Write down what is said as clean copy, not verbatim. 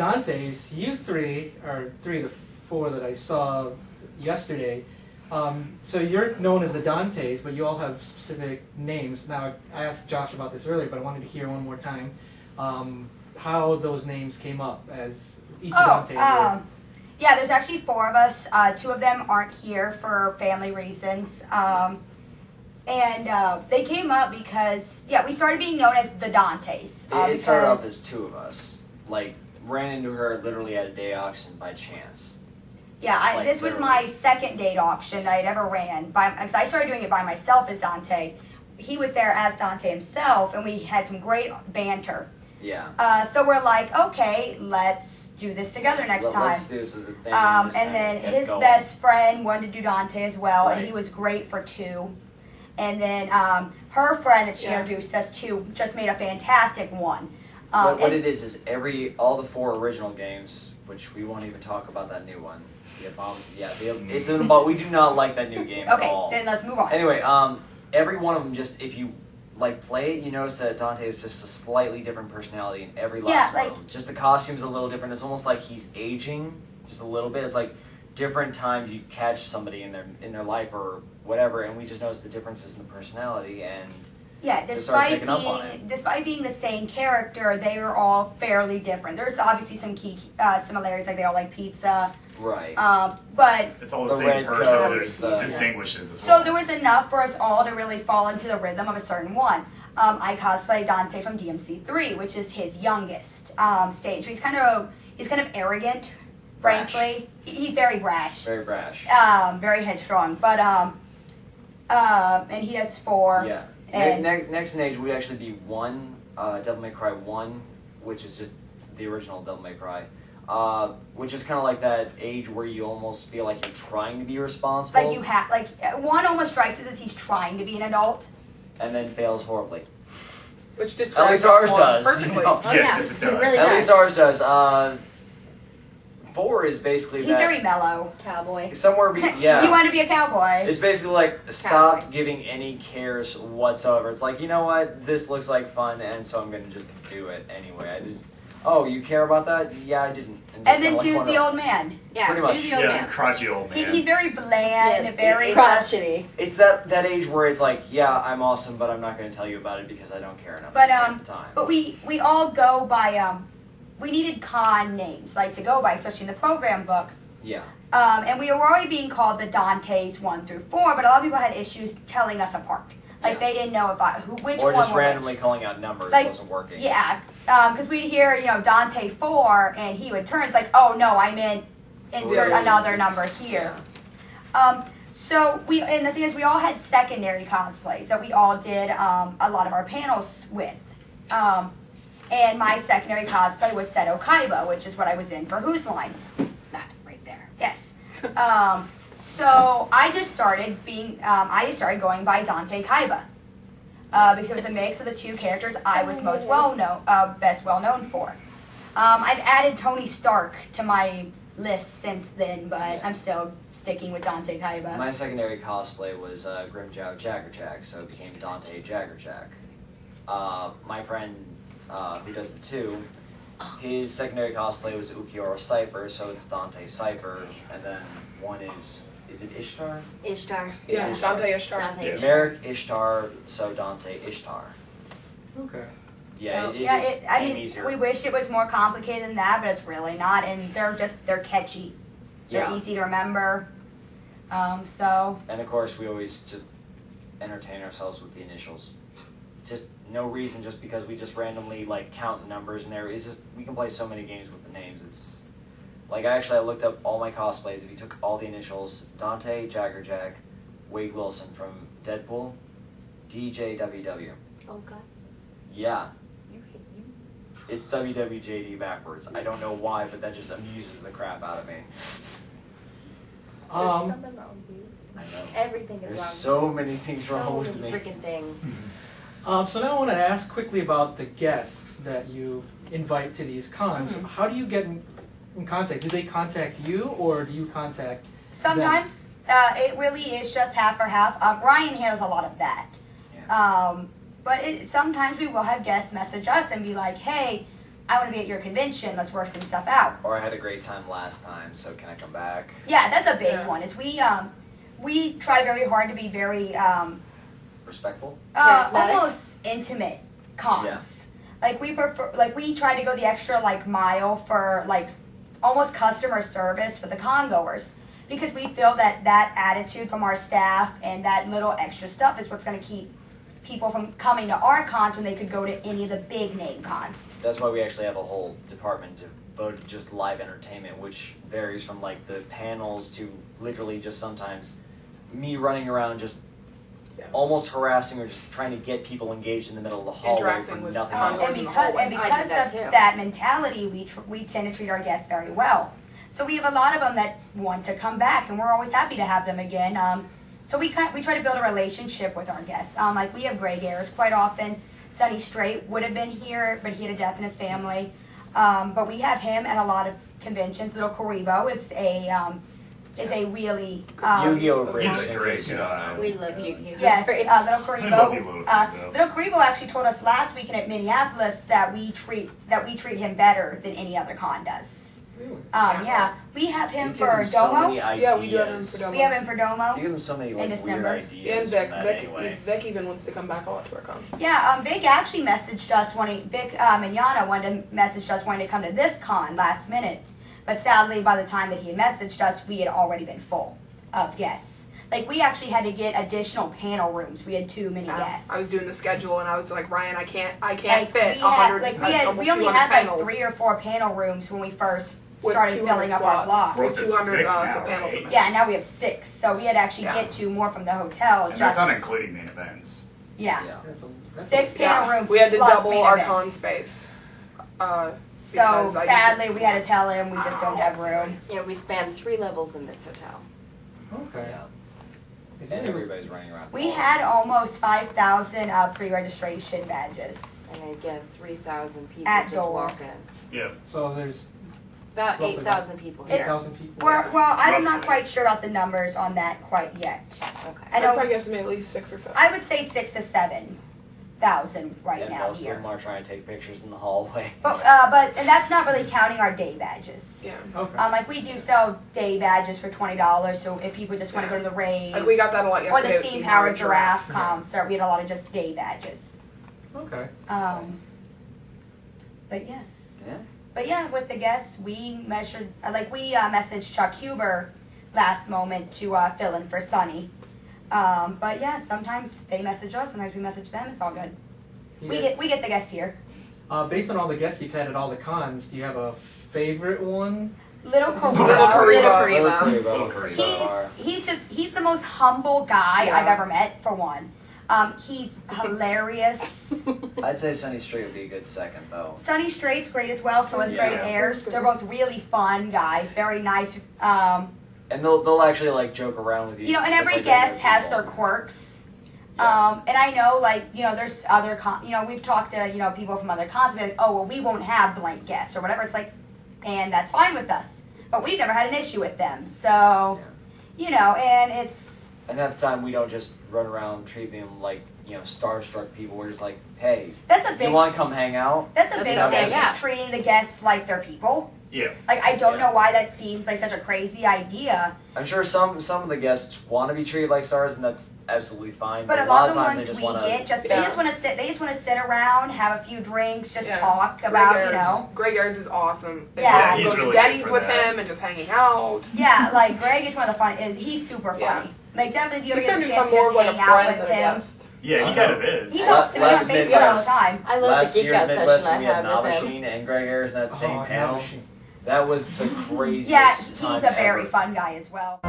Dantes, you three are 3 of the 4 that I saw yesterday. So you're known as the Dantes, but you all have specific names. Now, I asked Josh about this earlier, but I wanted to hear one more time how those names came up as each Dante. Yeah, there's actually 4 of us. 2 of them aren't here for family reasons. And they came up because, we started being known as the Dantes. It started off as 2 of us. Like, ran into her literally at a day auction by chance. Yeah, this was my second date auction that I'd ever ran. Because I started doing it by myself as Dante. He was there as Dante himself, and we had some great banter. Yeah. So we're like, okay, let's do this together next time. Let's do this as a thing. And then his best friend wanted to do Dante as well, right. And he was great for 2. And then her friend that she introduced us to just made a fantastic one. What it is all the 4 original games, which we won't even talk about that new one. It's about, we do not like that new game at all. Okay, then let's move on. Anyway, every one of them, just if you play it, you notice that Dante is just a slightly different personality in every last one of them. Just the costume's a little different. It's almost like he's aging just a little bit. It's like different times you catch somebody in their life or whatever, and we just notice the differences in the personality and despite being the same character, they were all fairly different. There's obviously some key similarities, like they all like pizza. Right. But it's all the same person. There's distinguishes as well. So there was enough for us all to really fall into the rhythm of a certain one. I cosplay Dante from DMC3, which is his youngest stage. So he's kind of arrogant, frankly. He's very brash. Very brash. Very headstrong. But and he does 4. Yeah. And next in age would actually be 1, Devil May Cry 1, which is just the original Devil May Cry. Which is kind of like that age where you almost feel like you're trying to be responsible. Like you have, 1 almost strikes us as he's trying to be an adult. And then fails horribly. Which describes at least ours does. perfectly. You know? Yes, it does. It really At does. least ours does. 4 is basically He's very mellow. Cowboy. Somewhere, yeah. You want to be a cowboy. It's basically like, stop giving any cares whatsoever. It's like, you know what, this looks like fun, and so I'm going to just do it anyway. Oh, you care about that? Yeah, I didn't. And then choose the old man. Yeah, pretty much. choose the old man. Crotchety old man. He's very bland, Yes, very crotchety. It's that age where it's like, yeah, I'm awesome, but I'm not going to tell you about it because I don't care enough But at the time. but we all go by we needed con names to go by, especially in the program book. Yeah. And we were already being called the Dantes 1 through 4, but a lot of people had issues telling us apart. They didn't know which or one. Or just randomly calling out numbers wasn't working. Yeah, because we'd hear Dante 4, and he would turn. It's like, oh no, I meant insert another number here. So and the thing is, we all had secondary cosplays that we all did a lot of our panels with. And my secondary cosplay was Seto Kaiba, which is what I was in for Who's Line. That right there. Yes. So I just started going by Dante Kaiba. Because it was a mix of the 2 characters I was best well known for. I've added Tony Stark to my list since then, but I'm still sticking with Dante Kaiba. My secondary cosplay was Grimjow Jaggerjack, so it became Dante Jaggerjack. My friend who does the 2, his secondary cosplay was Ukiura Cypher, so it's Dante Cypher, and then one is it Ishtar? Ishtar. Yeah, Dante Ishtar. Dante Ishtar. Merrick Ishtar, so Dante Ishtar. Okay. Yeah, so, I mean, easier. we wish it was more complicated than that, but it's really not, and they're catchy. They're easy to remember. So. And of course, we always just entertain ourselves with the initials. Just no reason, just because we just randomly count numbers in there. It's just we can play so many games with the names. It's I looked up all my cosplays. If you took all the initials, Dante Jaggerjack, Wade Wilson from Deadpool, DJWW. Oh God. Yeah. It's WWJD backwards. I don't know why, but that just amuses the crap out of me. There's something wrong with you. I know. Everything is wrong. There's so many things wrong with me. So many freaking things. So now I want to ask quickly about the guests that you invite to these cons. How do you get in contact? Do they contact you, or do you contact Sometimes it really is just half or half. Ryan handles a lot of that. Yeah. But sometimes we will have guests message us and be like, hey, I want to be at your convention. Let's work some stuff out. Or I had a great time last time, so can I come back? Yeah, that's a big Yeah. one. Is we try very hard to be very Respectful? Charismatic? almost intimate cons. Like we prefer, like we try to go the extra like mile for like almost customer service for the con goers, because we feel that that attitude from our staff and that little extra stuff is what's going to keep people from coming to our cons when they could go to any of the big name cons. That's why we actually have a whole department devoted to just live entertainment, which varies from like the panels to literally just sometimes me running around just Yeah. almost harassing or just trying to get people engaged in the middle of the hallway Interacting for with nothing con else. goers. And in the because, hallways. and I because did that of too. that mentality, we tend to treat our guests very well. So we have a lot of them that want to come back, and we're always happy to have them again. So we try to build a relationship with our guests. Like we have gray hairs quite often. Sonny Strait would have been here, but he had a death in his family. But we have him at a lot of conventions. Little Karibo is a really Yu-Gi-Oh! He's British a in great case you don't guy. know. We love you. Yes, Great. Little I love you, Karibo. Little Little Karibo actually told us last weekend at Minneapolis that we treat him better than any other con does. Really? Yeah, we have him You give for him so Domo. many ideas. Yeah, we do have him for Domo. We have him for Domo. You give him so many like, weird December. ideas. Yeah, and from Vic. that Vic, anyway. Vic even wants to come back a lot to our cons. Yeah, Vic actually messaged us Vic Mignana wanted to message us wanting to come to this con last minute, but sadly by the time that he had messaged us, we had already been full of guests. Like we actually had to get additional panel rooms. We had too many guests. I was doing the schedule and I was like, Ryan, I can't Like, fit we 100. had, we only had like 3 or 4 panel rooms when we first With started 200 filling up our slots. block. We're up to 200 6 so now, panels. right? Yeah, now we have 6, so we had to actually Yeah. get 2 more from the hotel. And just that's not including main events. yeah. Yeah. That's 6 panel rooms. We had to plus double main our events. con space. So because I sadly, we had to tell him we just don't have room. Yeah, we span 3 levels in this hotel. Okay. Yeah. Is And it- everybody's running around. We had almost 5,000 pre-registration badges. And again, 3,000 people At just door. walk in. Yeah. So there's About Roughly 8,000 people here. 8,000 people. Well, I'm not Roughly. quite sure about the numbers on that quite yet. Okay. I I'd know. probably estimate at least 6 or 7. I would say 6 to 7,000 right And now most of here. them are trying to take pictures in the hallway. But and that's not really counting our day badges. Yeah. Okay. Like we do sell day badges for $20. So if people just want to go to the rave Like we got that a lot or yesterday. the with Steam Powered Giraffe Yeah. concert, we had a lot of just day badges. Okay. But yes. Yeah. But yeah, with the guests, we messaged Chuck Huber last moment to fill in for Sunny. But yeah, sometimes they message us, sometimes we message them. It's all good. Yes. We get the guests here. Based on all the guests you've had at all the cons, do you have a favorite one? Little Little Karibo. Karibo. He's the most humble guy Yeah. I've ever met. For one, he's hilarious. I'd say Sunny Street would be a good second, though. Sunny Straight's great as well. So is Yeah. Great Airs. They're both really fun guys. Very nice. And they'll actually like joke around with you. You know, and just every like guest regular has people. their quirks. Yeah. And I know, like, you know, there's other we've talked to, people from other cons, be like, oh, well, we won't have blank guests or whatever. It's like, and that's fine with us. But we've never had an issue with them. So, and it's, And half the time we don't just run around treating them like, starstruck people. We're just like, hey, that's a you big, want to come hang out? that's a That's big about thing, it, yeah. treating the guests like they're people. Yeah. Like, I don't Yeah. know why that seems like such a crazy idea. I'm sure some of the guests want to be treated like stars, and that's absolutely fine. But a a lot lot of the times ones they just we want to. get, they Yeah. just want to sit. They just want to sit around, have a few drinks, just Yeah. talk Greg about, Ayers. Greg Ayers is awesome. And Yeah. just He's go to really Denny's good for with that. him and just hanging out. Yeah, like Greg is one of the fun. He's super funny. Yeah. Like definitely, if you ever He's get starting a to chance become to more of just like a hang out friend with than a him. guest. Yeah, he kind of is. He talks to me on Last Facebook Midwest. all the time. I love Last the geek year's out Midwest, session I when we had had with him. Navashine and Greg Ayers in that same Oh, panel. Navashine. That was the craziest Yeah, he's time a very ever. fun guy as well.